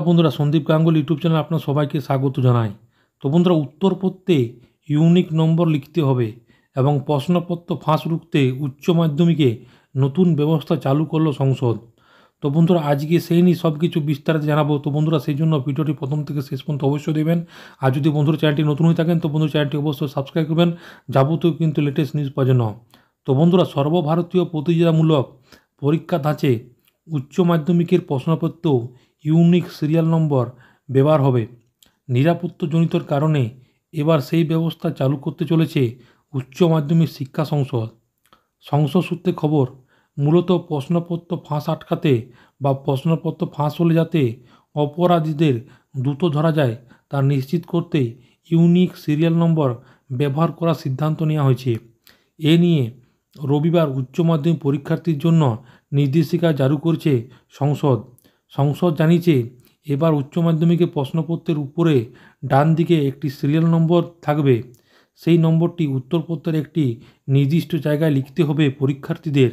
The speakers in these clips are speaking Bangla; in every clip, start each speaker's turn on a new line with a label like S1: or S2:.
S1: বন্ধুরা, সন্দীপ গাঙ্গুলি ইউটিউব চ্যানেলে আপনার সবাইকে স্বাগত জানাই। তো বন্ধুরা, উত্তরপত্রে ইউনিক নম্বর লিখতে হবে এবং প্রশ্নপত্র ফাঁস রুখতে উচ্চ মাধ্যমিকে নতুন ব্যবস্থা চালু করলো সংসদ। তো বন্ধুরা, আজকে সেই নিয়ে সব কিছু বিস্তারিত জানাবো। তো বন্ধুরা, সেই জন্য ভিডিওটি প্রথম থেকে শেষ পর্যন্ত অবশ্যই দেবেন। আর যদি বন্ধুরা চ্যানেলটি নতুন হয়ে থাকেন তো বন্ধুরা চ্যানেলটি অবশ্যই সাবস্ক্রাইব করবেন যাবতীয় কিন্তু লেটেস্ট নিউজ পাওয়ার জন্য। তো বন্ধুরা, সর্বভারতীয় প্রতিযোগিতামূলক পরীক্ষা ধাঁচে উচ্চ মাধ্যমিকের প্রশ্নপত্র ইউনিক সিরিয়াল নম্বর ব্যবহার হবে। নিরাপত্তাজনিতর কারণে এবার সেই ব্যবস্থা চালু করতে চলেছে উচ্চ মাধ্যমিক শিক্ষা সংসদ। সংসদ সূত্রে খবর, মূলত প্রশ্নপত্র ফাঁস আটকাতে বা প্রশ্নপত্র ফাঁস হলে যাতে অপরাধীদের দ্রুত ধরা যায় তা নিশ্চিত করতে ইউনিক সিরিয়াল নম্বর ব্যবহার করার সিদ্ধান্ত নেওয়া হয়েছে। এ নিয়ে রবিবার উচ্চ মাধ্যমিক পরীক্ষার্থীর জন্য নির্দেশিকা জারি করেছে সংসদ। সংসদ জানিয়েছে, এবার উচ্চ মাধ্যমিকে প্রশ্নপত্রের উপরে ডান দিকে একটি সিরিয়াল নম্বর থাকবে। সেই নম্বরটি উত্তরপত্রের একটি নির্দিষ্ট জায়গায় লিখতে হবে পরীক্ষার্থীদের।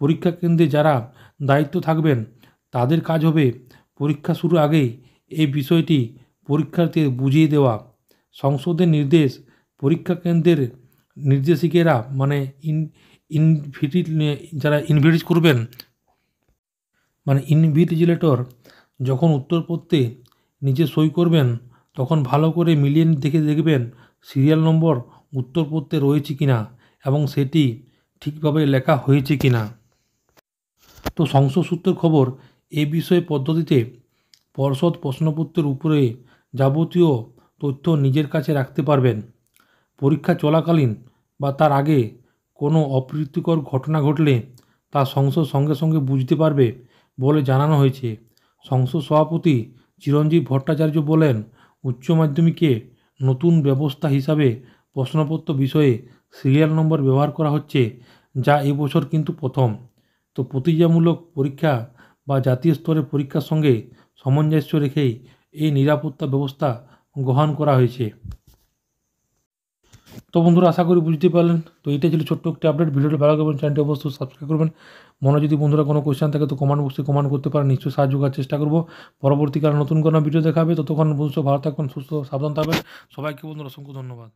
S1: পরীক্ষা কেন্দ্রে যারা দায়িত্ব থাকবেন তাদের কাজ হবে পরীক্ষা শুরুর আগেই এই বিষয়টি পরীক্ষার্থীদের বুঝিয়ে দেওয়া। সংসদের নির্দেশ, পরীক্ষা কেন্দ্রের নির্দেশিকেরা মানে যারা ইনভিজিট করবেন মানে ইনভিজিলেটর যখন উত্তরপত্রে নিজে সই করবেন তখন ভালো করে মিলিয়ে দেখবেন সিরিয়াল নম্বর উত্তরপত্রে রয়েছে কিনা এবং সেটি ঠিকভাবে লেখা হয়েছে কিনা। তো সংসদ সূত্রের খবর, এ বিষয়ে পদ্ধতিতে পর্ষদ প্রশ্নপত্রের উপরে যাবতীয় তথ্য নিজের কাছে রাখতে পারবেন। পরীক্ষা চলাকালীন বা তার আগে কোনো অপ্রীতিকর ঘটনা ঘটলে তা সংসদ সঙ্গে সঙ্গে বুঝতে পারবে বলে জানানো হয়েছে। সংসদ সভাপতি চিরঞ্জীব ভট্টাচার্য বলেন, উচ্চ মাধ্যমিকে নতুন ব্যবস্থা হিসাবে প্রশ্নপত্র বিষয়ে সিরিয়াল নম্বর ব্যবহার করা হচ্ছে, যা এবছর কিন্তু প্রথম। তো প্রতিযোগিতামূলক পরীক্ষা বা জাতীয় স্তরের পরীক্ষার সঙ্গে সামঞ্জস্য রেখেই এই নিরাপত্তা ব্যবস্থা গ্রহণ করা হয়েছে। তো বন্ধুরা, আশা করি বুঝতে পারলেন। তো এইটা ছিল ছোট্ট একটি আপডেট। ভিডিওটি ভালো করবেন, চ্যানেলটি অবশ্যই সাবস্ক্রাইব করবেন। মনে যদি বন্ধুরা কোনো কোয়েশ্চেন থাকে তো কমেন্ট বক্সে কমেন্ট করতে পারেন, নিশ্চয়ই সাহায্য করার চেষ্টা করবো। পরবর্তীকালে নতুন কোনো ভিডিও দেখাবে, ততক্ষণ বন্ধু ভালো থাকবেন, সুস্থ সাবধান থাকবেন। সবাইকে বন্ধুরা অসংখ্য ধন্যবাদ।